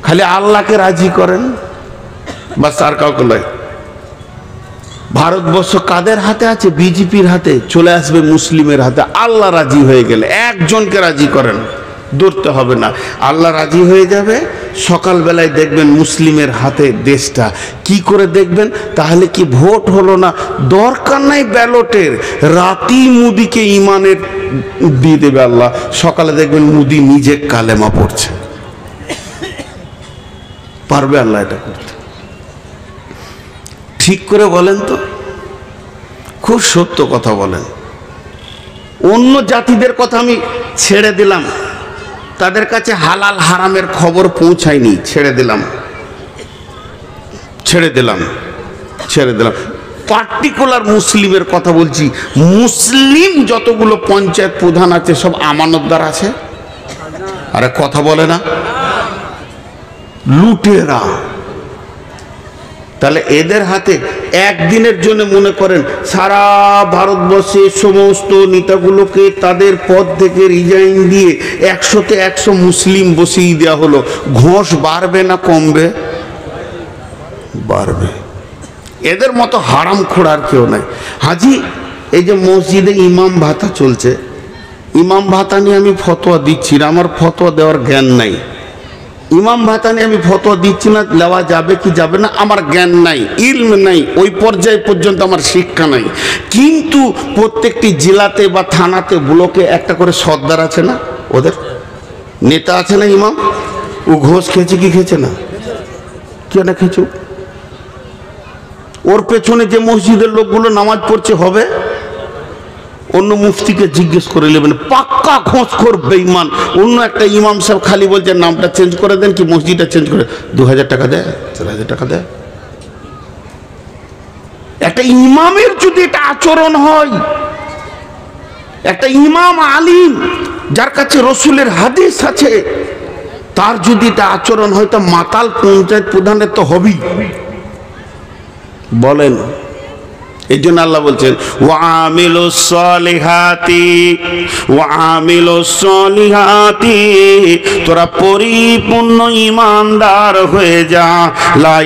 খালি আল্লাহকে রাজি করেন, বাস আর কাউকে নয়। ভারতবর্ষ কাদের হাতে আছে? বিজেপির হাতে। চলে আসবে মুসলিমের হাতে। আল্লাহ রাজি হয়ে গেলে একজনকে রাজি করেন, দৌড়তে হবে না, আল্লাহ রাজি হয়ে যাবে। সকালবেলায় দেখবেন মুসলিমের হাতে দেশটা। কি করে দেখবেন? তাহলে কি ভোট হলো না? দরকার নাই ব্যালটের, রাতেই মুদিকে ইমানের দিয়ে দেবে আল্লাহ। সকালে দেখবেন মুদি নিজে কালেমা পড়ছে। পারবে আল্লাহ এটা করতে? ঠিক করে বলেন তো, খুব সত্য কথা বলেন। অন্য জাতিদের কথা আমি ছেড়ে দিলাম, তাদের কাছে হালাল হারামের খবর পৌঁছায়নি, ছেড়ে দিলাম। পার্টিকুলার মুসলিমের কথা বলছি। মুসলিম যতগুলো পঞ্চায়েত প্রধান আছে সব আমানতদার আছে। আরে কথা বলে না, লুটেরা। তাহলে এদের হাতে একদিনের জন্য মনে করেন সারা ভারতবর্ষের সমস্ত নেতাগুলোকে তাদের পদ থেকে রিজাইন দিয়ে 100-তে 100 মুসলিম বসিয়ে দেওয়া হলো। ঘোষ বাড়বে না কমবে? বাড়বে। এদের মতো হারামখোর আর কেউ নাই। হাজি, এই যে মসজিদে ইমাম ভাতা চলছে, ইমাম ভাতা নিয়ে আমি ফতোয়া দিচ্ছি না, আমার ফতোয়া দেওয়ার জ্ঞান নাই। ইমাম ভাতা নিয়ে আমি ফতোয়া দিচ্ছি না, দেওয়া যাবে কি যাবে না আমার জ্ঞান নাই, ইলম নাই, ওই পর্যায় পর্যন্ত আমার শিক্ষা নাই। কিন্তু প্রত্যেকটি জেলাতে বা থানাতে ব্লকে একটা করে সর্দার আছে না, ওদের নেতা আছে না ইমাম? ও ঘোষ খেয়েছে কি খেয়েছে না? কেন খেয়েছো? ওর পেছনে যে মসজিদের লোকগুলো নামাজ পড়ছে হবে? অন্য মুফতিকে জিজ্ঞেস করে নেবেন, পাক্কা ঘোষখোর বেঈমান। অন্য একটা ইমাম সাহেব খালি বলছে নামটা চেঞ্জ করে দেন, কি মসজিদটা চেঞ্জ করে 2000 টাকা দেয়, 4000 টাকা দেয়। একটা ইমামের যদি এটা আচরণ হয়, একটা ইমাম আলিম যার কাছে রসুলের হাদিস আছে, তার যদি এটা আচরণ হয়, তা মাতাল পঞ্চায়েত প্রধানের তো হবেই। বলেন, এই জন্য আল্লাহ বলছেন ওয়ামিলুস সলিহাতি, তোরা পরিপূর্ণ ঈমানদার হয়ে যা। লা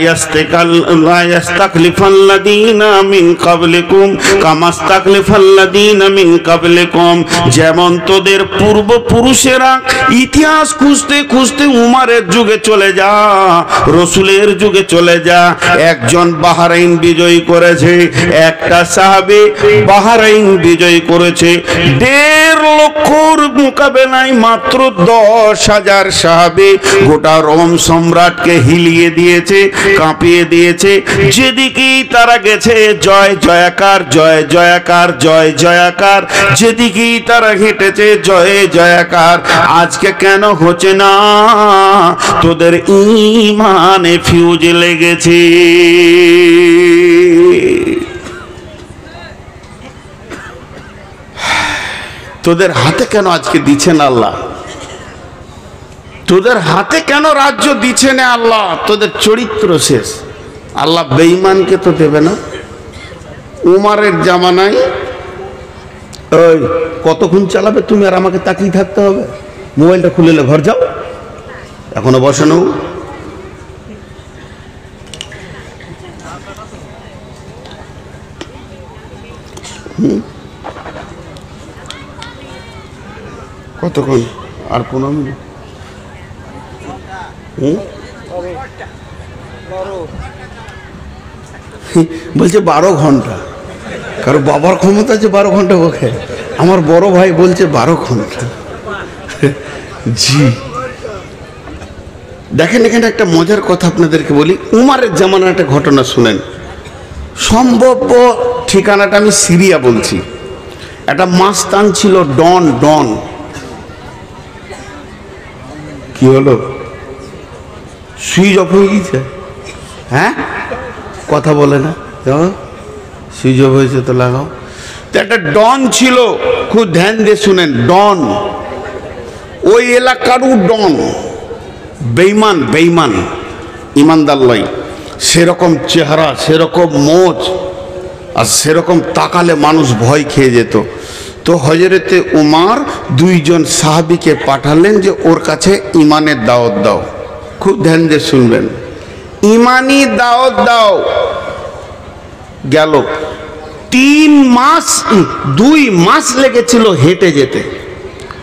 ইয়াস্তাকলিফাল্লাযীনা মিন ক্বাবলিকুম কামাস্তাকলিফাল্লাযীনা মিন ক্বাবলিকুম, যেমন তোদের পূর্বপুরুষেরা ইতিহাস খুঁজতে খুঁজতে উমারের যুগে চলে যা, রসুলের যুগে চলে যা। একজন বাহরাইন বিজয়ী করেছে, একটা সাহাবী বাহরাইন বিজয় করেছে। 1.5 লক্ষর মোকাবেলায় মাত্র 10,000 সাহাবী গোটা রোম সম্রাটকে হিলিয়ে দিয়েছে, কাঁপিয়ে দিয়েছে। যেদিকেই তারা গেছে জয় জয়াকার, জয় জয়াকার, জয় জয়াকার। যেদিকেই তারা হেঁটেছে জয় জয়াকার। আজকে কেন হচ্ছে না? তোদের ঈমানে ফিউজ লেগেছে। তোদের হাতে কেন আজকে দিচ্ছেন আল্লাহ? তোদের হাতে কেন রাজ্য দিচ্ছেন আল্লাহ? তোদের চরিত্র শেষ। আল্লাহ বেঈমানকে তো দেবে না। উমারের জামানায় ওই কতক্ষণ চালাবে তুমি, আর আমাকে তাকিয়ে থাকতে হবে? মোবাইলটা খুলে ঘর যাও, এখনো বসানো। কতক্ষণ? আর 15 মিনিট। বলছে 12 ঘন্টা। কারো বাবার ক্ষমতা আছে 12 ঘন্টা ওকে। আমার বড় ভাই বলছে 12 ঘন্টা। জি দেখেন, এখানে একটা মজার কথা আপনাদেরকে বলি। উমারের জামানার একটা ঘটনা শুনেন। সম্ভব্য ঠিকানাটা আমি সিরিয়া বলছি। একটা মাস্তান ছিল ডন। ডন কি হলো? সুইচ অফ হয়ে গেছে? হ্যাঁ, কথা বলে না। সুইচ অফ হয়েছে তো লাগাও। তো একটা ডন ছিল, খুব ধ্যান দিয়ে শুনেন। ডন ওই এলাকারও ডন, বেঈমান। বেঈমান, ইমানদার লয়। সেরকম চেহারা, সেরকম মোচ, আর সেরকম তাকালে মানুষ ভয় খেয়ে যেত। তো হযরতে উমার 2 জন সাহাবীকে পাঠালেন যে ওর কাছে ইমানের দাওয়াত দাও। খুব ধ্যান দিয়ে শুনবেন। ইমানি দাওয়াত দাও গেল, 2 মাস লেগেছিল হেঁটে যেতে।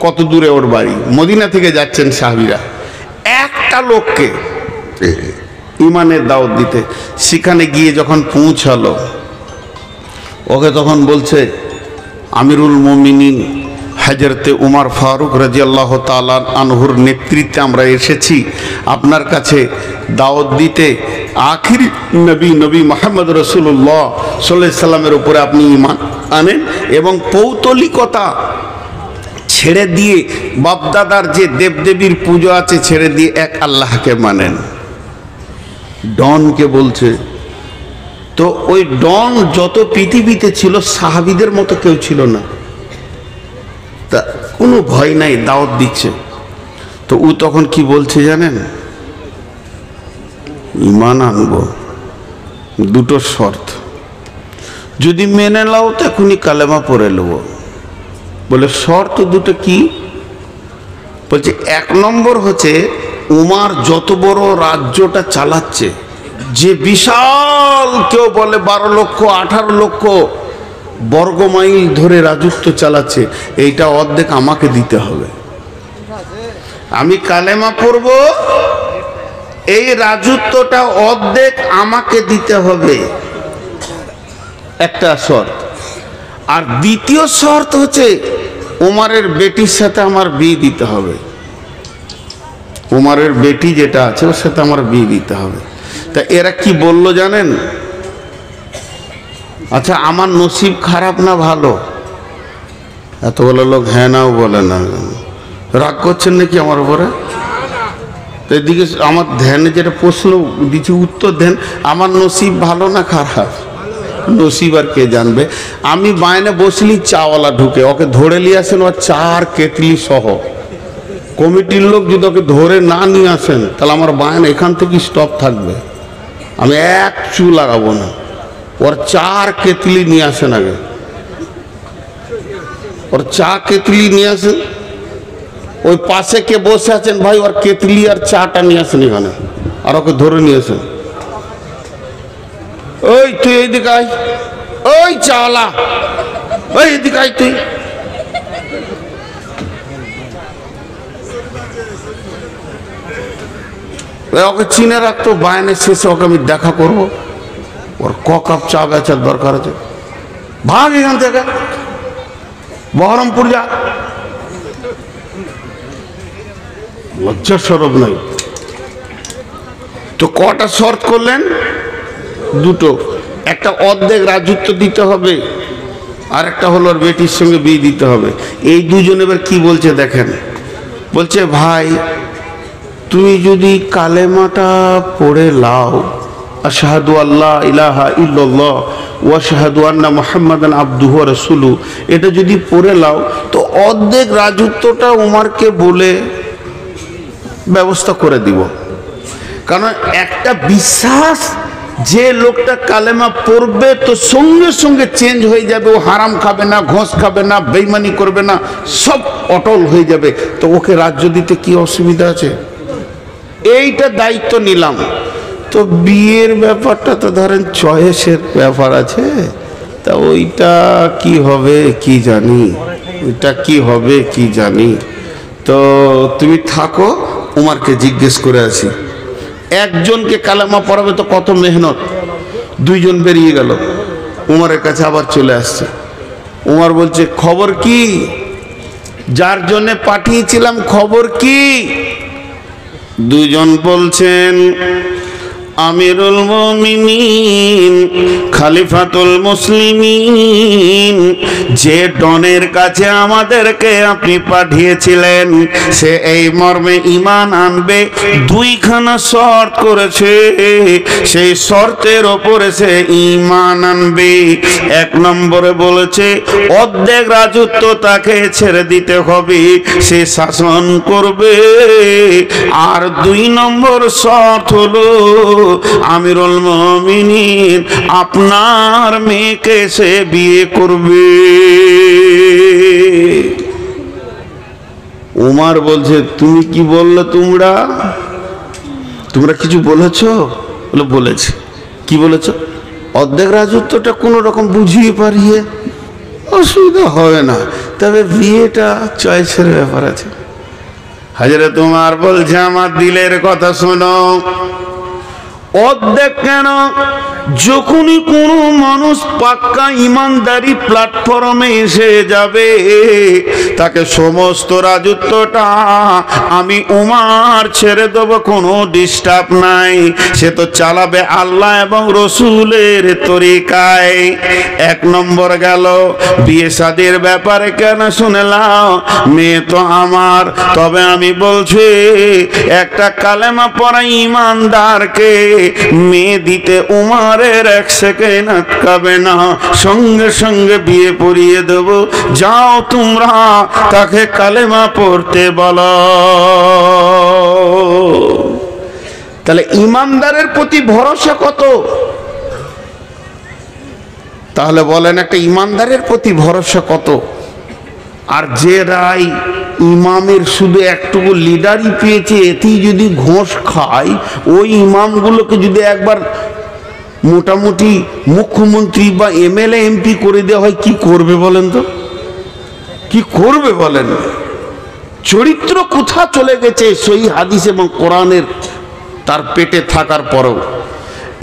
কত দূরে ওর বাড়ি, মদিনা থেকে যাচ্ছেন সাহাবীরা। একটা লোককে ইমানের দাওয়াত দিতে, সেখানে গিয়ে যখন পৌঁছালো, ওকে তখন বলছে আমিরুল মুমিনিন হযরতে উমর ফারুক রাদিয়াল্লাহু তাআলা আনহুর নেতৃত্বে আমরা এসেছি আপনার কাছে দাওয়াত দিতে। আখির নবী মুহাম্মদ রাসূলুল্লাহ সাল্লাল্লাহু আলাইহি সাল্লামের উপরে আপনি ঈমান আনেন এবং পৌতলিকতা ছেড়ে দিয়ে বাপদাদার যে দেবদেবীর পুজো আছে ছেড়ে দিয়ে এক আল্লাহকে মানেন। ডনকে বলছে। তো ওই ডন যত পৃথিবীতে ছিল সাহাবীদের মতো কেউ ছিল না, তা কোনো ভয় নাই, দাওয়াত দিচ্ছে। তো ও তখন কি বলছে জানেন? ঈমান আনবো, 2টো শর্ত, যদি মেনে নাও তো এখনই কালেমা পড়ে নেব। বলে শর্ত 2টো কি? বলছে 1 নম্বর হচ্ছে উমার যত বড় রাজ্যটা চালাচ্ছে, যে বিশাল, কেউ বলে 12 লক্ষ 18 লক্ষ বর্গমাইল ধরে রাজত্ব চালাচ্ছে, এইটা অর্ধেক আমাকে দিতে হবে। আমি কালেমা পড়ব, এই রাজত্বটা অর্ধেক আমাকে দিতে হবে, একটা শর্ত। আর দ্বিতীয় শর্ত হচ্ছে উমারের বেটির সাথে আমার বিয়ে দিতে হবে। উমারের বেটি যেটা আছে ওর সাথে আমার বিয়ে দিতে হবে। তা এরা কি বলল জানেন? আচ্ছা আমার নসিব খারাপ না ভালো? এতগুলো লোক হ্যাঁ নাও বলে না। রাগ করছেন নাকি আমার উপরে? তো এদিকে আমার ধ্যানে যেটা প্রশ্ন দিচ্ছি উত্তর দেন, আমার নসিব ভালো না খারাপ? নসিব আর কে জানবে। আমি বাইরে বসলি, চাওয়ালা ঢুকে ওকে ধরে নিয়ে আসেন, ওর 4 কেটলি সহ। কমিটির লোক যদি ওকে ধরে না নিয়ে আসেন তাহলে আমার বায়না এখান থেকে স্টপ থাকবে, আমি 1 চু লাগাবো না। ওর 4 কেতলি নিয়ে আসেন আগে, ওর 4 কেতলি নিয়ে আসেন। ওই পাশে কে বসে আছেন ভাই, ওর কেতলি আর চাটা নিয়ে আসেন এখানে, আর ওকে ধরে নিয়ে আসেন। ওই তুই এইদিকে আয়, ওই চাওয়ালা, ওই এদিকে আয় তুই। ওকে চিনে রাখতো, বায়নের শেষে ওকে আমি দেখা করবো, ওর ক কাপ চা বেচার দরকার আছে। ভাগ এখান থেকে, বহরমপুর যা, লজ্জা সরব নাই। তো কটা শর্ত করলেন? 2টো। একটা অর্ধেক রাজত্ব দিতে হবে, আর একটা হলো ওর বেটির সঙ্গে বিয়ে দিতে হবে। এই দুজন এবার কি বলছে দেখেন। বলছে ভাই তুমি যদি কালেমাটা পড়ে লাও, আশহাদু আল্লা ইলাহা ইল্লাল্লাহ ওয়া আশহাদু আন্না মুহাম্মাদান আবদুহু ওয়া রাসূলুহু, এটা যদি পড়ে লাও তো অর্ধেক রাজত্বটা উমারকে বলে ব্যবস্থা করে দিব। কারণ একটা বিশ্বাস, যে লোকটা কালেমা পড়বে তো সঙ্গে সঙ্গে চেঞ্জ হয়ে যাবে, ও হারাম খাবে না, ঘোষ খাবে না, বেঈমানি করবে না, সব অটল হয়ে যাবে। তো ওকে রাজ্য দিতে কি অসুবিধা আছে? এইটা দায়িত্ব নিলাম। তো বিয়ের ব্যাপারটা তো ধরেন চয়েসের ব্যাপার আছে, তা ওইটা কি হবে কি জানি, ওইটা কি হবে কি জানি। তো তুমি থাকো, উমারকে জিজ্ঞেস করে আসি। একজনকে কালেমা পড়াবে তো কত মেহনত। 2 জন বেরিয়ে গেল, উমারের কাছে আবার চলে আসছে। উমার বলছে খবর কি? যার জন্য পাঠিয়েছিলাম খবর কি? 2 জন বলছেন আমিরুল মুমিনিন খলিফাতুল মুসলিমিন, যে ডনের কাছে আমাদেরকে আপনি পাঠিয়েছিলেন সে এই মর্মে ঈমান আনবে, 2খানা শর্ত করেছে, সেই শর্তের ওপরে সে ঈমান আনবে। 1 নম্বরে বলেছে অর্ধেক রাজত্ব তাকে ছেড়ে দিতে হবে, সে শাসন করবে। আর 2 নম্বর শর্ত হলো আমিরুল মুমিনিন আপনার মেয়েকে সে বিয়ে করবে। উমার বলছে তুমি কি বললে? তোমরা তোমরা কিছু বলেছ? বলে বলেছি। কি বলেছ? অর্ধেক রাজত্বটা কোনো রকম বুঝিয়ে পারিয়ে, অসুবিধা হবে না, তবে বিয়েটা চয়েসের ব্যাপার আছে। হযরত ওমর বলছে আমার দিলের কথা শোনো। অর্ধেক কেন, যখনই কোনো মানুষ পাক্কা ইমানদারি প্ল্যাটফর্মে এসে যাবে তাকে সমস্ত রাজত্বটা আমি উমার ছেড়ে দেবো, কোনো ডিস্টার্ব নাই। সে তো চালাবে আল্লাহ এবং রসুলের তরিকায়। এক নম্বর গেল। বিয়ে শাদীর ব্যাপারে কেন শুনলাম? মেয়ে তো আমার, তবে আমি বলছি একটা কালেমা পড়া ইমানদারকে মেয়ে দিতে উমারের এক সেকেন্ড আটকাবে না, সঙ্গে সঙ্গে বিয়ে পড়িয়ে দেব। যাও তোমরা তাকে কালেমা পড়তে বলো। তাহলে ইমানদারের প্রতি ভরসা কত? তাহলে বলেন একটা ইমানদারের প্রতি ভরসা কত? আর যে রায় ইমামের শুধু একটুকু লিডারই পেয়েছে, এতেই যদি ঘোষ খায়, ওই ইমামগুলোকে যদি একবার মোটামুটি মুখ্যমন্ত্রী বা এমএলএ এমপি করে দেওয়া হয়, কি করবে বলেন তো? কি করবে বলেন? চরিত্র কোথা চলে গেছে সহি হাদিস এবং কোরআনের তার পেটে থাকার পরেও।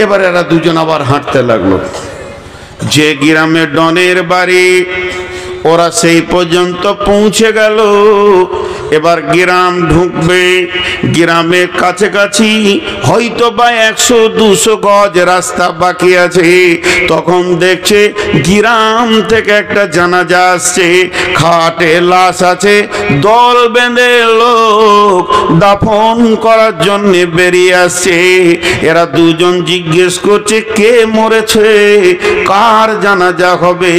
এবার এরা দুজন আবার হাঁটতে লাগলো। যে গ্রামে ডনের বাড়ি, ওরা সেই পর্যন্ত পৌঁছে গেল। এবার গ্রাম ঢুকবে। গ্রামের কাছাকাছি হয়তো বা 100-200 গজ রাস্তা বাকি আছে। তখন দেখছে গ্রাম থেকে একটা জানাজা আসছে, খাটে লাশ আছে, দল বেঁধে লোক দাফন করার জন্য বেরিয়ে আসছে। এরা দুজন জিজ্ঞেস করছে কে মরেছে, কার জানাজা হবে,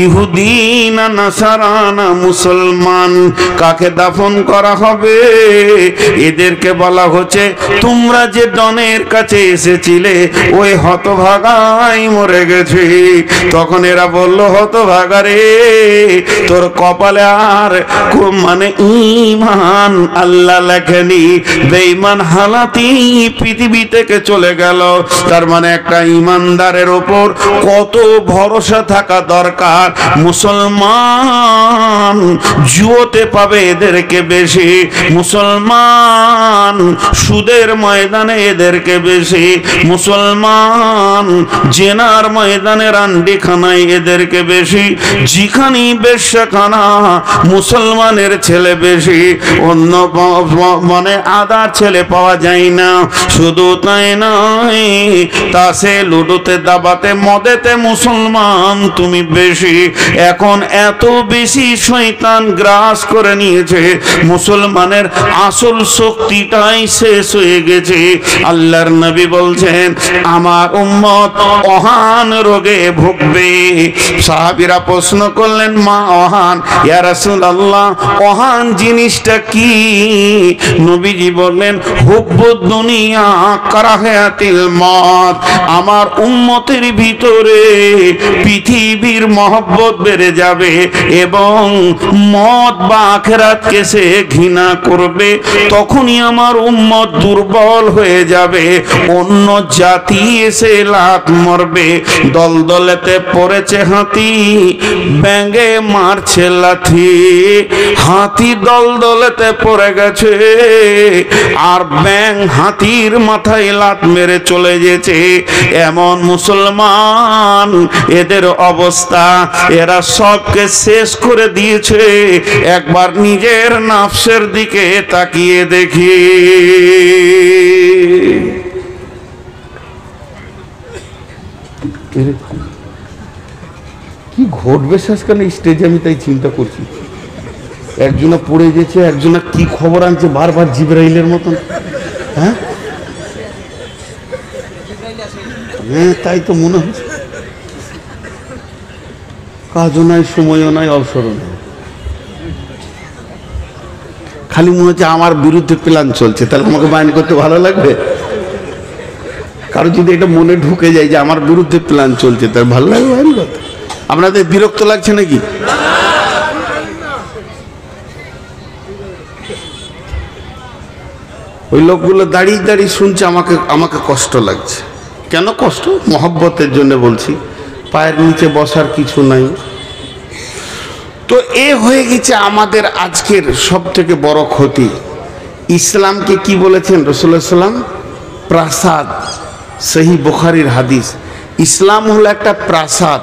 ইহুদি না নাসারানা মুসলমান, কাকে দাফন করা হবে? এদেরকে বলা হচ্ছে তোমরা যে ডনের কাছে এসেছিলে ওই হতভাগাই মরে গেছে। তখন এরা বলল হতভাগা রে, তোর কপালে আর মানে ঈমান আল্লাহ লেখেনি, বেঈমান হালাতি পৃথিবী থেকে চলে গেল। তার মানে একটা ঈমানদারের উপর কত ভরসা থাকা দরকার। মুসলমান জুয়োতে পাবে এদেরকে বেশি, মুসলমান সুদের ময়দানে এদেরকে বেশি, মুসলমান জেনার ময়দানে রান্ডিখানায় এদেরকে বেশি, যেখানে বেশ্যাখানা মুসলমানের ছেলে বেশি, অন্য মানে আদার ছেলে পাওয়া যায় না। শুধু তাই নয়, তাসে লুডুতে দাবাতে মদেতে মুসলমান তুমি বেশি। এখন এত বেশি শয়তান গ্রাস করে নিয়েছে, মুসলমানের আসল শক্তিটাই শেষ হয়ে গেছে। আল্লাহর নবী বলছেন আমার উম্মত অহান রোগে ভুগবে। সাহাবীরা প্রশ্ন করলেন মা অহান, ইয়া রাসূলুল্লাহ অহান জিনিসটা কি? নবীজি বললেন হুব্বুদ দুনিয়া কারাহাতিল মত। আমার উম্মতের ভিতরে পৃথিবীর মহব্বত বেড়ে যাবে এবং মত বা আখিরাতকে সে ঘৃণা করবে। তখনই আমার উম্মত দুর্বল হয়ে যাবে, অন্য জাতি এসে লাত মারবে। দলদলেতে পড়েছে হাতি, ব্যাঙে মারছে লাথি। হাতি দলদলেতে পড়ে গেছে আর ব্যাঙ হাতির মাথায় লাত মেরে চলে গেছে। এমন মুসলমান এদের অবস্থা, এরা সবকে শেষ করে দিয়েছে। একবার নিজের নাফসের দিকে তাকিয়ে দেখি। কি ঘটবে শেষখানে স্টেজে, আমি তাই চিন্তা করছি। একজনা পড়ে গেছে, একজনা কি খবর আনছে বারবার জিবরাইলের মতন। হ্যাঁ হ্যাঁ, তাই তো মনে হচ্ছে। কাজও নাই, সময়ও নাই, অবসরও নাই, খালি মনে হচ্ছে আমার বিরুদ্ধে প্ল্যান চলছে। তাহলে আমাকে বাহিনী করতে ভালো লাগবে? কারো যদি এটা মনে ঢুকে যায় যে আমার বিরুদ্ধে প্ল্যান চলছে, তাহলে ভালো লাগবে বাহিনী করতে? আপনাদের বিরক্ত লাগছে নাকি? ওই লোকগুলো দাঁড়িয়ে দাঁড়িয়ে শুনছে, আমাকে কষ্ট লাগছে। কেন কষ্ট? মহব্বতের জন্য বলছি, পায়ের নিচে বসার কিছু নাই। তো এ হয়ে গেছে আমাদের আজকের সব থেকে বড় ক্ষতি। ইসলামকে কি বলেছেন রাসূলুল্লাহ সাল্লাল্লাহু আলাইহি ওয়াসাল্লাম? প্রাসাদ। সহিহ বুখারীর হাদিস। ইসলাম হলো একটা প্রাসাদ।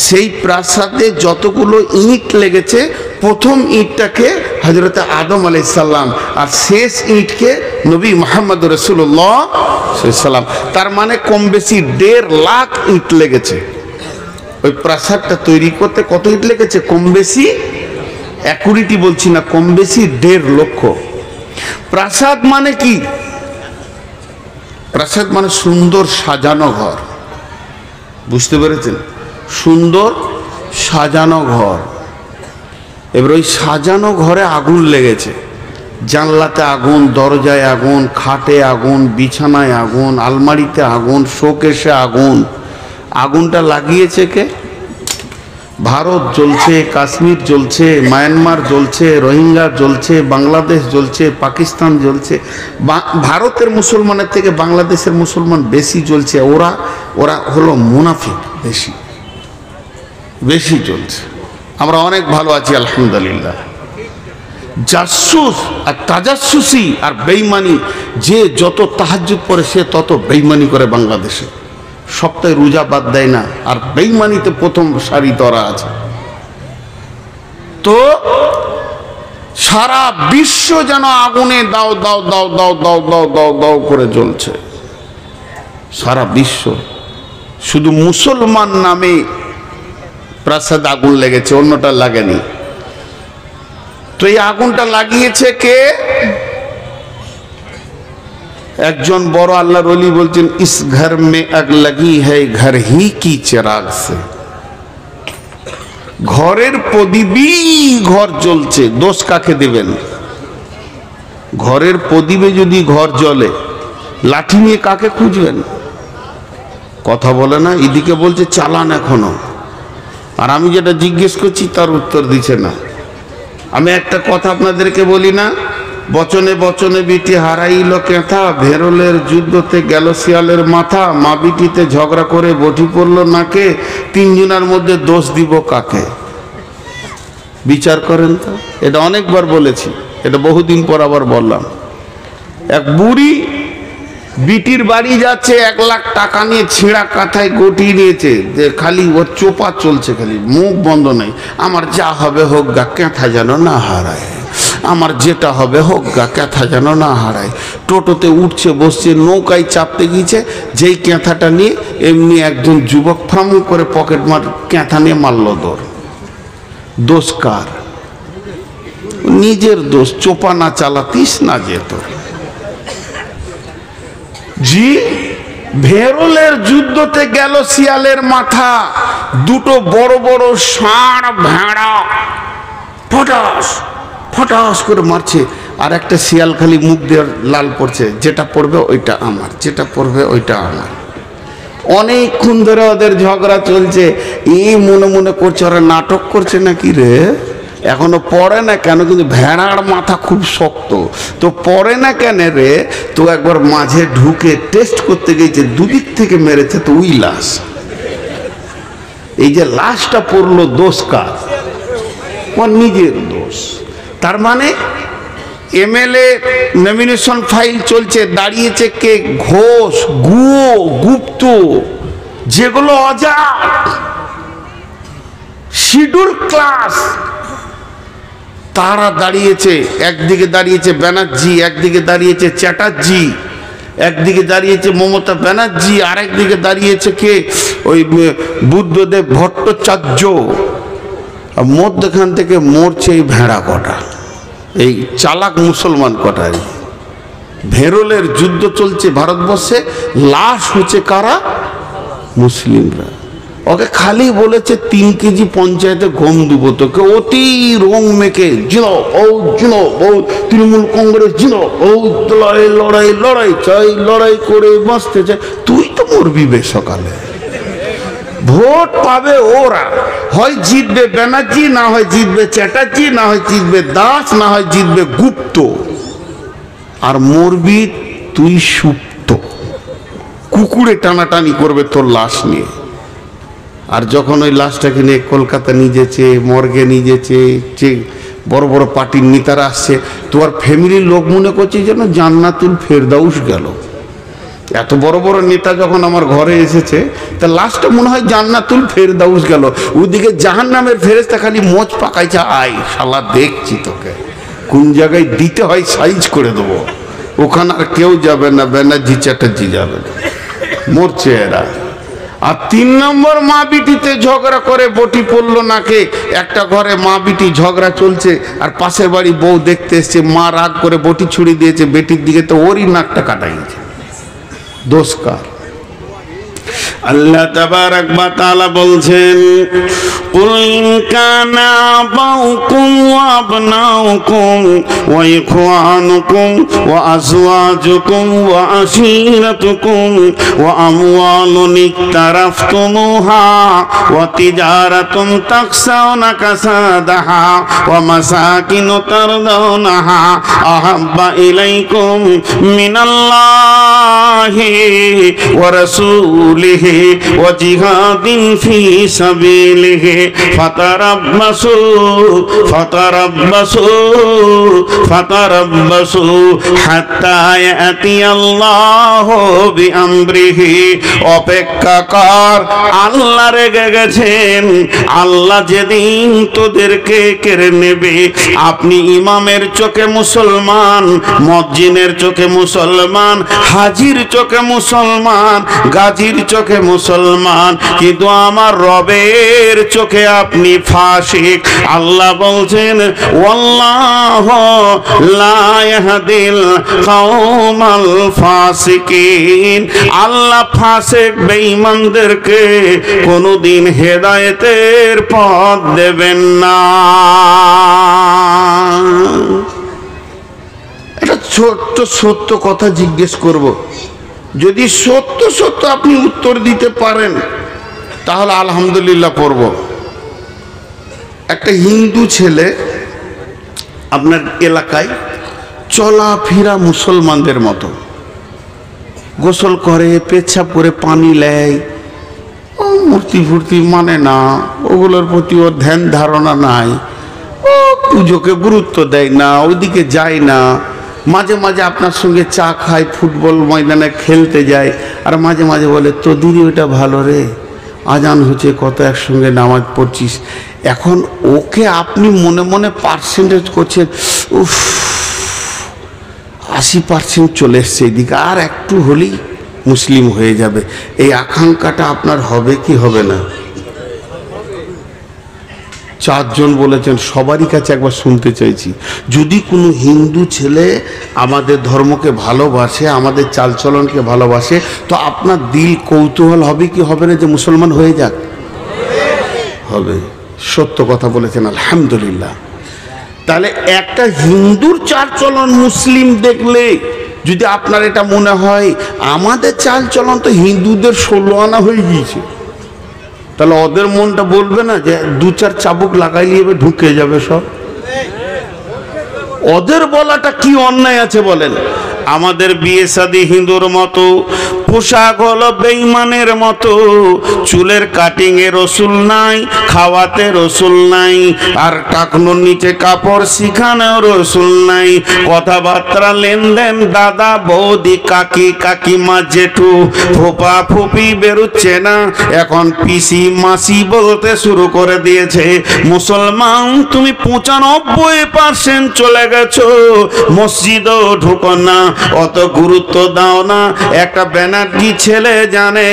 সেই প্রাসাদে যতগুলো ইট লেগেছে, প্রথম ইটটাকে হযরত আদম আলাইহিস সালাম, আর শেষ ইটকে নবী মুহাম্মদ রাসূলুল্লাহ সাল্লাল্লাহু আলাইহি ওয়াসাল্লাম। তার মানে কম বেশি 1.5 লাখ ইট লেগেছে ওই প্রাসাদটা তৈরি করতে। কত ইট লেগেছে? কম বেশি, অ্যাকুরেটই বলছি না, কম বেশি 1.5 লক্ষ। প্রাসাদ মানে কি? প্রাসাদ মানে সুন্দর সাজানো ঘর। বুঝতে পেরেছেন? সুন্দর সাজানো ঘর। এবার ওই সাজানো ঘরে আগুন লেগেছে, জানলাতে আগুন, দরজায় আগুন, খাটে আগুন, বিছানায় আগুন, আলমারিতে আগুন, শোকেসে আগুন। আগুনটা লাগিয়েছে কে? ভারত জ্বলছে, কাশ্মীর জ্বলছে, মায়ানমার জ্বলছে, রোহিঙ্গা জ্বলছে, বাংলাদেশ জ্বলছে, পাকিস্তান জ্বলছে। ভারতের মুসলমানের থেকে বাংলাদেশের মুসলমান বেশি জ্বলছে। ওরা হলো মুনাফিক, বেশি জ্বলছে। আমরা অনেক ভালো আছি আলহামদুলিল্লাহ। জাসুস আর তাজাসুসি আর বেঈমানি, যে যত তাহাজ্জুদ পড়ে সে তত বেঈমানি করে বাংলাদেশে। সপ্তাহে রোজা বাদ দেয় না, আর বেঈমানিতে প্রথম সারি ধরা আছে। তো সারা বিশ্ব যেন আগুনে দাও দাও দাও দাও দাও দাও দাও দাও করে জ্বলছে। সারা বিশ্ব। শুধু মুসলমান নামে প্রাসাদ আগুন লেগেছে, অন্যটা লাগেনি। তো এই আগুনটা লাগিয়েছে কে? একজন বড় আল্লাহর ওলি বলছেন, ইস ঘর মে আগ লাগি হ্যায় ঘর হি কি চিরাগ সে। ঘরের প্রদীপই ঘর জ্বলছে, দোষ কাকে দেবেন? ঘরের প্রদীপে যদি ঘর জ্বলে, লাঠি নিয়ে কাকে খুঁজবেন? কথা বলে না। এদিকে বলছে চালান এখনো, আর আমি যেটা জিজ্ঞেস করছি তার উত্তর দিচ্ছে না। আমি একটা কথা আপনাদেরকে বলি না, বচনে বচনে বিটি হারাইল কেথা, ভেরলের যুদ্ধতে গেল শিয়ালের মাথা, মা বিটিতে ঝগড়া করে বটি পড়লো নাকে, তিনজনের মধ্যে দোষ দিব কাকে? বিচার করেন তো। এটা অনেকবার বলেছি, এটা বহুদিন পর আবার বললাম। এক বুড়ি বিটির বাড়ি যাচ্ছে, 1 লাখ টাকা নিয়ে ছিঁড়া কাঁথায় গটিয়ে নিয়েছে, যে খালি ওর চোপা চলছে, খালি মুখ বন্ধ নেই। আমার যা হবে হোক গা, কেথা যেন না হারায়, আমার যেটা হবে হোক গা, কেথা যেন না হারায়। টোটোতে উঠছে, বসছে, নৌকায় চাপতে গিয়েছে, যেই কেঁথাটা নিয়ে এমনি একজন যুবক ফাম করে পকেট মার কেঁথা নিয়ে মারল দৌড়। দোষ কার? নিজের দোষ। চোপা না চালাতিস না যেত। জি, ভেরলের যুদ্ধতে গেল শিয়ালের মাথা, দুটো বড় বড় ষাঁড় ভেড়া ফটাস ফটাস করে মারছে, আর একটা শিয়াল খালি মুখ দিয়ে লাল পড়ছে, যেটা পড়বে ওইটা আমার, যেটা পড়বে ওইটা আমার। অনেকক্ষণ ধরে ওদের ঝগড়া চলছে। এই মনে মনে করছে ওরা নাটক করছে নাকি রে, এখনো পড়ে না কেন? কিন্তু ভেড়ার মাথা খুব শক্ত, তো পড়ে না কেন রে? তো একবার মাঝে ঢুকে টেস্ট করতে গেছে, দুদিক থেকে মেরেছে, তো ওই লাশ। এই যে লাশটা পড়লো, দোষ কার? ওর নিজের দোষ। তার মানে এমএলএ নমিনেশন ফাইল চলছে, দাঁড়িয়েছে কে? ঘোষ, গুয়ো, গুপ্ত, যেগুলো অজাত, শিডিউল ক্লাস, তারা দাঁড়িয়েছে। একদিকে দাঁড়িয়েছে ব্যানার্জি, একদিকে দাঁড়িয়েছে চ্যাটার্জি, একদিকে দাঁড়িয়েছে মমতা ব্যানার্জি, আরেকদিকে দাঁড়িয়েছে কে? ওই বুদ্ধদেব ভট্টাচার্য। মধ্যখান থেকে মরছে এই ভেড়া কটা, এই চালাক মুসলমান কটাই। ভেরলের যুদ্ধ চলছে ভারতবর্ষে, লাশ হচ্ছে কারা? মুসলিমরা। ওকে খালি বলেছে 3 কেজি পঞ্চায়েতে গম দেবো তোকে, অতি রং মেখে জিনো ও জিনো ও তৃণমূল কংগ্রেস জিনো ও লড়াই লড়াই লড়াই চাই, লড়াই করে বাঁচতে চাই। তুই তো মরবি বে সকালে। ভোট পাবে ওরা, হয় জিতবে ব্যানার্জি, না হয় জিতবে চ্যাটার্জি, না হয় জিতবে দাস, না হয় জিতবে গুপ্ত। আর মরবি তুই সুপ্ত, কুকুরে টানাটানি করবে তোর লাশ নিয়ে। আর যখন ওই লাশটাকে নিয়ে কলকাতা নিয়ে যেছে, মর্গে নিয়ে যেছে, যে বড় বড় পার্টির নেতারা আসছে, তোমার ফ্যামিলির লোক মনে করছে যেন জান্নাতুল ফেরদাউস গেল। এত বড় বড় নেতা যখন আমার ঘরে এসেছে, তা লাশটা মনে হয় জান্নাতুল ফেরদাউস গেল। ওদিকে জাহান্নামের ফেরেশতা খালি মোচ পাকাইছে, আয় শালা দেখছি তোকে কোন জায়গায় দিতে হয় সাইজ করে দেবো। ওখানে আর কেউ যাবে না, ব্যানার্জি চ্যাটার্জি যাবে না, মরছে এরা। আর 3 নম্বর, মা বিটিতে ঝগড়া করে বটি পড়লো নাকে। একটা ঘরে মা বিটি ঝগড়া চলছে, আর পাশের বাড়ি বউ দেখতে এসছে, মা রাগ করে বটি ছুড়ে দিয়েছে বেটির দিকে, তো ওরই নাকটা কাটা গেছে। দোষ কার? আল্লাহ তাবারাক ওয়া তাআলা বলছেন, কুল ইন কানা আবাউকুম ওয়া আবনাউকুম ওয়া ইখওয়ানুকুম ওয়া আজওয়াজুকুম ওয়া আশীরাতুকুম ওয়া আমওয়ালুন ইকতারাফতুমুহা ওয়া তিজারাতুন তাখশাউনা কাসাদাহা ওয়া মাসাকিনু তারদাউনাহা আহাব্বা ইলাইকুম মিনাল্লাহি ওয়া রাসূলিহি ওয়া জিহাদিন ফি সাবিলিহি ফাতারাব্বাসু হাত্তা ইয়াতিয়াল্লাহু বিআমরিহি। অপেক্ষা কর, আল্লাহ রেগে গেছেন। আল্লাহ যেদিন তোদেরকে কেড়ে নেবে। আপনি ইমামের চোখে মুসলমান, মসজিদের চোখে মুসলমান, হাজির চোখে মুসলমান, গাজীর চোখে মুসলমান, কিন্তু আমার রবের চোখে আপনি ফাসিক। আল্লাহ বলছেন, ওয়াল্লাহু লা ইয়াহদিল কওমাল ফাসিকিন। আল্লাহ ফাসিক বেঈমানদেরকে কোনোদিন হেদায়েতের পথ দেবেন না। এটা ছোট্ট সত্য কথা জিজ্ঞেস করব, যদি সত্য সত্য আপনি উত্তর দিতে পারেন তাহলে আলহামদুলিল্লাহ পড়ব। একটা হিন্দু ছেলে আপনার এলাকায় চলাফেরা মুসলমানদের মতো, গোসল করে, পেচ্ছাপ করে পানি নেয়, ও মূর্তি ফুর্তি মানে না, ওগুলোর প্রতি ওর ধ্যান ধারণা নাই, ও পুজোকে গুরুত্ব দেয় না, ওইদিকে যায় না। মাঝে মাঝে আপনার সঙ্গে চা খায়, ফুটবল ময়দানে খেলতে যায়, আর মাঝে মাঝে বলে তো দিদি ওইটা ভালো রে, আজান হচ্ছে কত, একসঙ্গে নামাজ পড়ছিস। এখন ওকে আপনি মনে মনে পার্সেন্টেজ করছেন, উফ 80% চলে এসছে এদিকে, আর একটু হলেই মুসলিম হয়ে যাবে। এই আকাঙ্ক্ষাটা আপনার হবে কি হবে না? 4 জন বলেছেন, সবারই কাছে একবার শুনতে চাইছি, যদি কোনো হিন্দু ছেলে আমাদের ধর্মকে ভালোবাসে, আমাদের চালচলনকে ভালোবাসে, তো আপনার দিল কৌতূহল হবে কি হবে না যে মুসলমান হয়ে যাক? হবে। সত্য কথা বলেছেন, আলহামদুলিল্লাহ। তাহলে একটা হিন্দুর চালচলন মুসলিম দেখলে যদি আপনার এটা মনে হয় আমাদের চালচলন তো হিন্দুদের 16 আনা হয়ে গিয়েছে, তাহলে ওদের মনটা বলবে না যে 2-4 চাবুক লাগাইলে এবার ঢুকে যাবে সব? ওদের বলাটা কি অন্যায় আছে বলেন? আমাদের বিয়ে শাদী হিন্দুর মতো, পোশাক হলো বেঈমানের মতো, চুলের কাটিং এ রসুল নাই, খাওয়াতে রসুল নাই, আর টাকনোর নিচে কাপড় শিখানেও রসুল নাই, কথাবার্তা লেনদেন দাদা বৌদি কাকি কাকিমা জেঠু ফুপা ফুপি বেরোচ্ছে না, এখন পিসি মাসি বলতে শুরু করে দিয়েছে। মুসলমান তুমি 95% চলে গেছো, মসজিদও ঢুকো না, অত গুরুত্ব দাও না। একটা ব্যানার্জি ছেলে জানে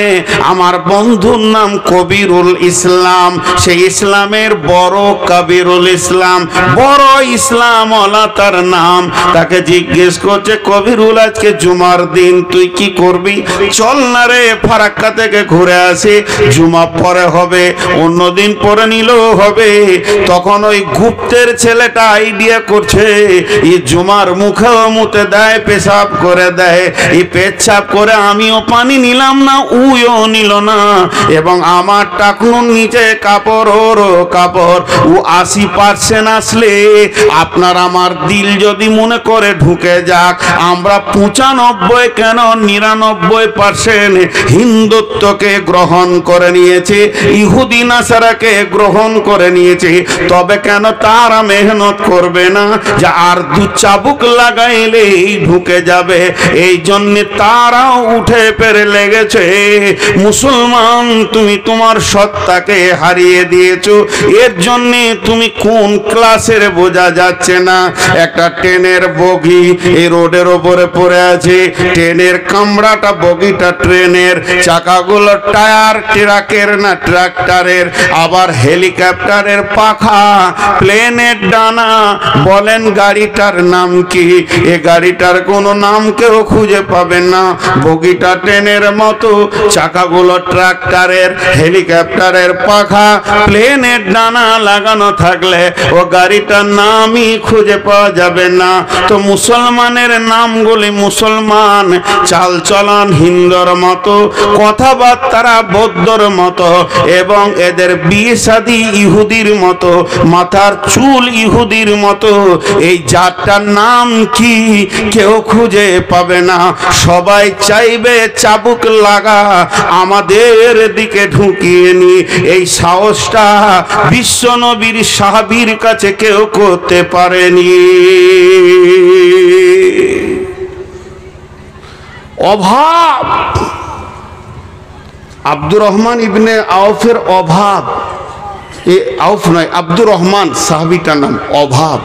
আমার বন্ধুর নাম কবিরুল ইসলাম, সেই ইসলামের বড় কবিরুল ইসলাম, বড় ইসলাম ওয়ালা তার নাম। তাকে জিজ্ঞেস করছে, কবিরুল আজকে জুমার দিন তুই কি করবি? চল না রে ফারাক্কা থেকে ঘুরে আসি, জুমা পরে হবে, অন্যদিন পরে নিলেও হবে। তখন ওই গুপ্তের ছেলেটা আইডিয়া করছে, ই জুমার মুখেও মুতে দেয়, পেশাব করে দেয়। ই পেচ্ছাপ করে আমিও পানি নিলাম না, উইও নিল না, এবং আমার টাকনুর নিচে কাপড়, ওরও কাপড়। ও 80% আসলে আপনার আমার দিল যদি মনে করে ঢুকে যাক, আমরা 95 কেন 99% হিন্দুত্বকে গ্রহণ করে নিয়েছে, ইহুদি নাসারাকে গ্রহণ করে নিয়েছে। তবে কেন তারা মেহনত করবে না যে আর 2 চাবুক লাগাইলেই ঢুকে যাবে? এই জন্য তারাও উঠে পেরে লেগেছে। মুসলমান, তুমি তোমার সত্তাকে হারিয়ে দিয়েছো। এর জন্য তুমি কোন ক্লাসের বোঝা যাচ্ছে না। একটা ট্রেনের বগি এই রোডের ওপরে পড়ে আছে, ট্রেনের কামরাটা বগিটা ট্রেনের, চাকাগুলো টায়ার ট্রাকের না ট্রাক্টরের, আবার হেলিকপ্টারের পাখা, প্লেনের ডানা। বলেন গাড়িটার নাম কি? এ গাড়িটার কোনো নাম কেউ খুঁজে পাবেন না। বগিটা ট্রেনের মতো, চাকাগুলো ট্রাক্টরের, হেলিকপ্টারের পাখা, প্লেনের ডানা লাগানো থাকলে ও গাড়িটার নামই খুঁজে পাওয়া যাবে না। তো মুসলমানের নামগুলি মুসলমান, চাল চলন হিন্দুর মতো, কথাবার্তা বৌদ্ধর মতো, এবং এদের বিয়ে শাদী ইহুদির মতো, মাথার চুল ইহুদির মতো। এই জাতটার নাম কি কেউ খুঁজে পাবে না। সবাই চাইবে চাবুক লাগা আমাদের দিকে ঢুকিয়ে নি। এই সাহসটা বিশ্ব নবীর সাহাবীর কাছে কেউ করতে পারেনি। অভাব, আব্দুর রহমান ইবনে আউফের অভাব, এ আউফ নয়, আব্দুর রহমান সাহাবীটার নাম। অভাব,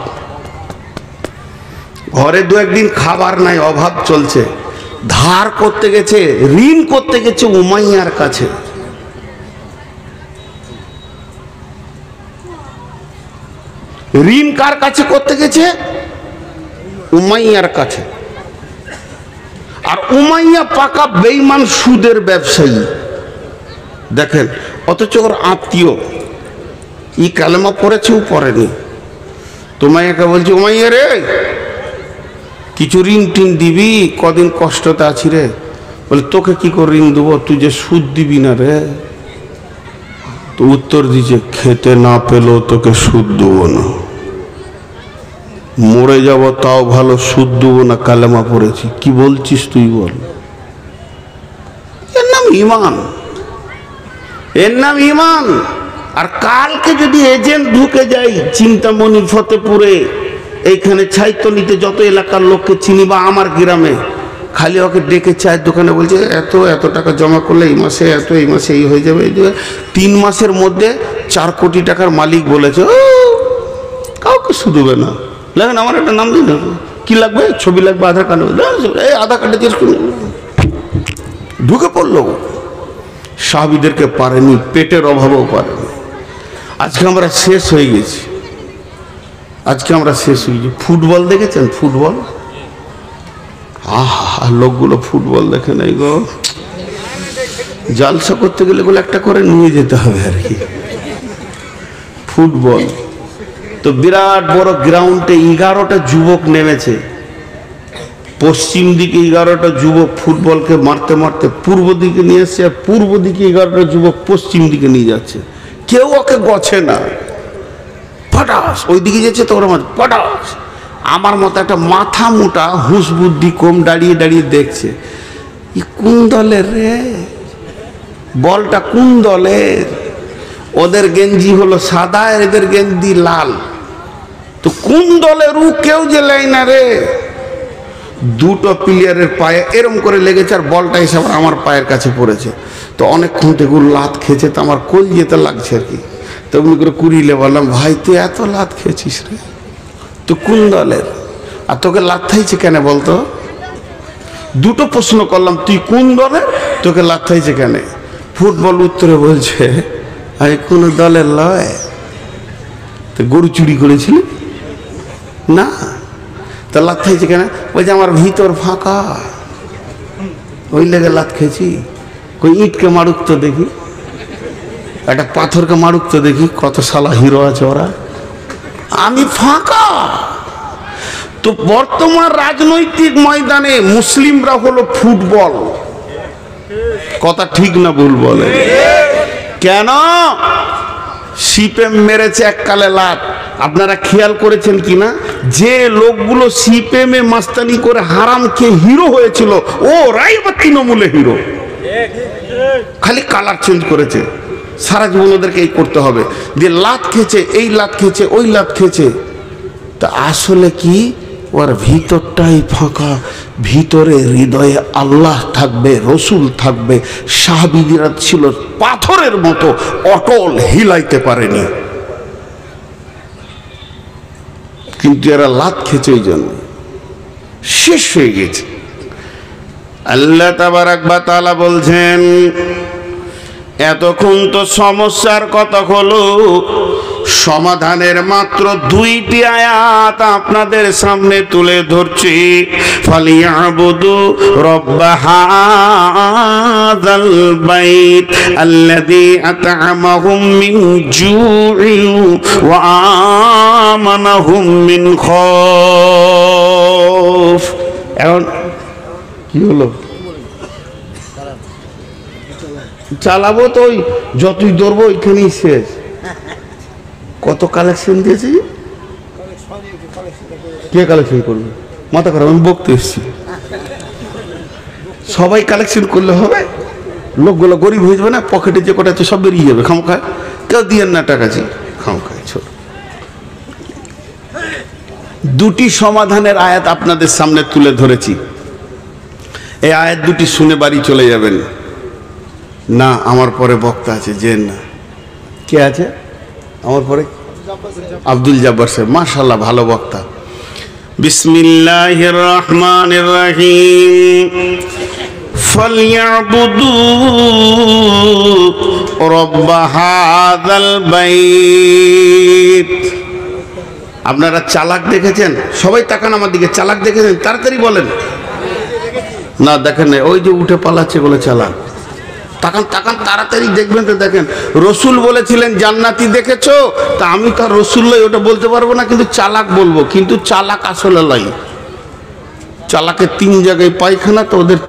ঘরে 2-1 দিন খাবার নাই, অভাব চলছে। ধার করতে গেছে, ঋণ করতে গেছে উমাইয়ার কাছে। ঋণ কার কাছে করতে গেছে? উমাইয়ার কাছে। আর উমাইয়া পাকা বেঈমান, সুদের ব্যবসায়ী। দেখেন, অথচ ওর আত্মীয়, ই কালেমা পড়েছে, ও পড়েনি। উমাইয়াকে বলছে, উমাইয়া রে, কিছু ঋণ টিন দিবি, কদিন কষ্টতে আছি রে। বলে, তোকে কি করে ঋণ দেবো, তুই যে সুদ দিবি না রে। তো উত্তর দিচ্ছে, খেতে না পেলেও তোকে সুদ দেবো না, মরে যাব তাও ভালো, সুদ দেবো না, কালেমা পড়েছি। কি বলছিস তুই বল? এর নাম ঈমান, এর নাম ঈমান। আর কালকে যদি এজেন্ট ঢুকে যাই চিন্তামণি, ফতেপুরে, এইখানে ছাইতনিতে, যত এলাকার লোককে চিনি, বা আমার গ্রামে, খালি ওকে ডেকে চায়ের দোকানে বলছে এত টাকা জমা করলে এই মাসে এত, এই মাসে এই হয়ে যাবে, এই 3 মাসের মধ্যে 4 কোটি টাকার মালিক বলেছে, কাউকে শুধু দেবে না। দেখেন, আমার একটা নাম দিন, কি লাগবে? ছবি লাগবে, আধার কার্ড, এই আধার কার্ডে ঢুকে পড়লো। সাহাবীদেরকে পারেনি, পেটের অভাবও পারেনি। আজকে আমরা শেষ হয়ে গেছি, আজকে আমরা শেষ হয়ে গেছি। ফুটবল দেখেছেন? ফুটবল, আহা, লোকগুলো ফুটবল দেখে নাই গো। জালসা করতে গেলে এগুলো একটা করে নিয়ে যেতে হবে আর কি। ফুটবল তো বিরাট বড় গ্রাউন্ডে 11টা যুবক নেমেছে। পশ্চিম দিকে 11টা যুবক ফুটবলকে মারতে মারতে পূর্ব দিকে নিয়ে এসছে, আর পূর্ব দিকে 11টা যুবক পশ্চিম দিকে নিয়ে যাচ্ছে। কেউ ওকে গছে না, পটাস ওই দিকে যাচ্ছে, তো ওরা পটাস। আমার মতো একটা মাথা মোটা, হুঁশ বুদ্ধি কম, দাঁড়িয়ে দাঁড়িয়ে দেখছে, ই কোন দলের রে, বলটা কোন দলের? ওদের গেঞ্জি হলো সাদা, এদের গেঞ্জি লাল। তো কোন দলের ও কেউ যে লেয় না রে। 2টো প্লেয়ারের পায়ে এরম করে লেগেছে, আর বলটা এসে আমার পায়ের কাছে পড়েছে। তো অনেকক্ষণ থেকে লাত খেয়েছে, তো আমার কোল যেতে লাগছে আর কি। তো এমনি করে কুড়িলে বললাম, ভাই তুই এত লাত খেয়েছিস রে, তো কোন দলের? আর তোকে লাত খাইছে কেন বলতো? 2টো প্রশ্ন করলাম, তুই কোন দলের, তোকে লাত খাইছে কেন? ফুটবল উত্তরে বলছে, আমি কোন দলের লয়। তো গরু চুরি করেছিলি না, তা লাত খাইছে কেন? বলছে আমার ভিতর ফাঁকা, ওই লেগে লাত খেয়েছি। কই ইটকে মারুক তো দেখি, একটা পাথরকে মারুক তো দেখি, কত শালা হিরো আছে ওরা। আমি ফাঁকা। তো বর্তমান রাজনৈতিক ময়দানে মুসলিমরা হলো ফুটবল। কথা ঠিক না ভুল বলে? কেন? সিপিএম মেরেছে এককালে লাত। আপনারা খেয়াল করেছেন কিনা, যে লোকগুলো সিপিএমে মাস্তানি করে হারাম খেয়ে হিরো হয়েছিল, ওরাই বা তৃণমূলে হিরো। খালি কালার চেঞ্জ করেছে। সারা জীবন ওদেরকে এই করতে হবে, যে লাত খেয়েছে, এই লাত খেয়েছে, ওই লাত খেয়েছে। তা আসলে কি, ওর ভিতরটাই ফাঁকা, ভিতরে হৃদয়ে আল্লাহ থাকবে, রসুল থাকবে। সাহাবীরা ছিল পাথরের মতো অটল, হিলাইতে পারেনি। কিন্তু এরা লাত খেয়েছে, ওই জন্য শেষ হয়ে গেছে। আল্লাহ তাবারাক ওয়া তাআলা বলছেন, এতক্ষণ তো সমস্যার কথা হলো, সমাধানের মাত্র 2টি আয়াত আপনাদের সামনে তুলে ধরছি। ফালিয়াবুদু রাব্ব হাযাল বাইত আল্লাযী আত'আমাহুম মিন জু'ইন ওয়া আমানাহুম মিন খাউফ। এখন কি হলো? চালাবো তো, ওই যতই ধরবো ওইখানেই শেষ। কত কালেকশন দিয়েছি? কে কালেকশন করবে? মাথা খারাপ, আমি বকতে এসেছি। সবাই কালেকশন করলে হবে? লোকগুলো গরিব হয়ে যাবে না, পকেটে যে কটা আছে সব বেরিয়ে যাবে খামখায়। কেউ দিয়েন না টাকাছি খামখায়। ছোট 2টি সমাধানের আয়াত আপনাদের সামনে তুলে ধরেছি। এই আয়াত 2টি শুনে বাড়ি চলে যাবেন না। আমার পরে বক্তা আছে, জেন না। কে আছে আমার পরে? আব্দুল জব্বার সাহেব, মাশাআল্লাহ, ভালো বক্তা। বিসমিল্লাহির রহমানির রহিম। ফালইয়াবুদু রাব্ব হাযাল বাইত। আপনারা চালাক দেখেছেন? সবাই তাকান আমার দিকে। চালাক দেখেছেন? তাড়াতাড়ি বলেন। না দেখেন না, ওই যে উঠে পালাচ্ছে বলে চালাক। তাকান তাকান, তাড়াতাড়ি দেখবেন তো। দেখেন, রসুল বলেছিলেন জান্নাতি দেখেছো, তা আমি তো রসুল লই, ওটা বলতে পারবো না, কিন্তু চালাক বলবো। কিন্তু চালাক আসলে লাই। চালাকের 3 জায়গায় পায়খানা, তো ওদের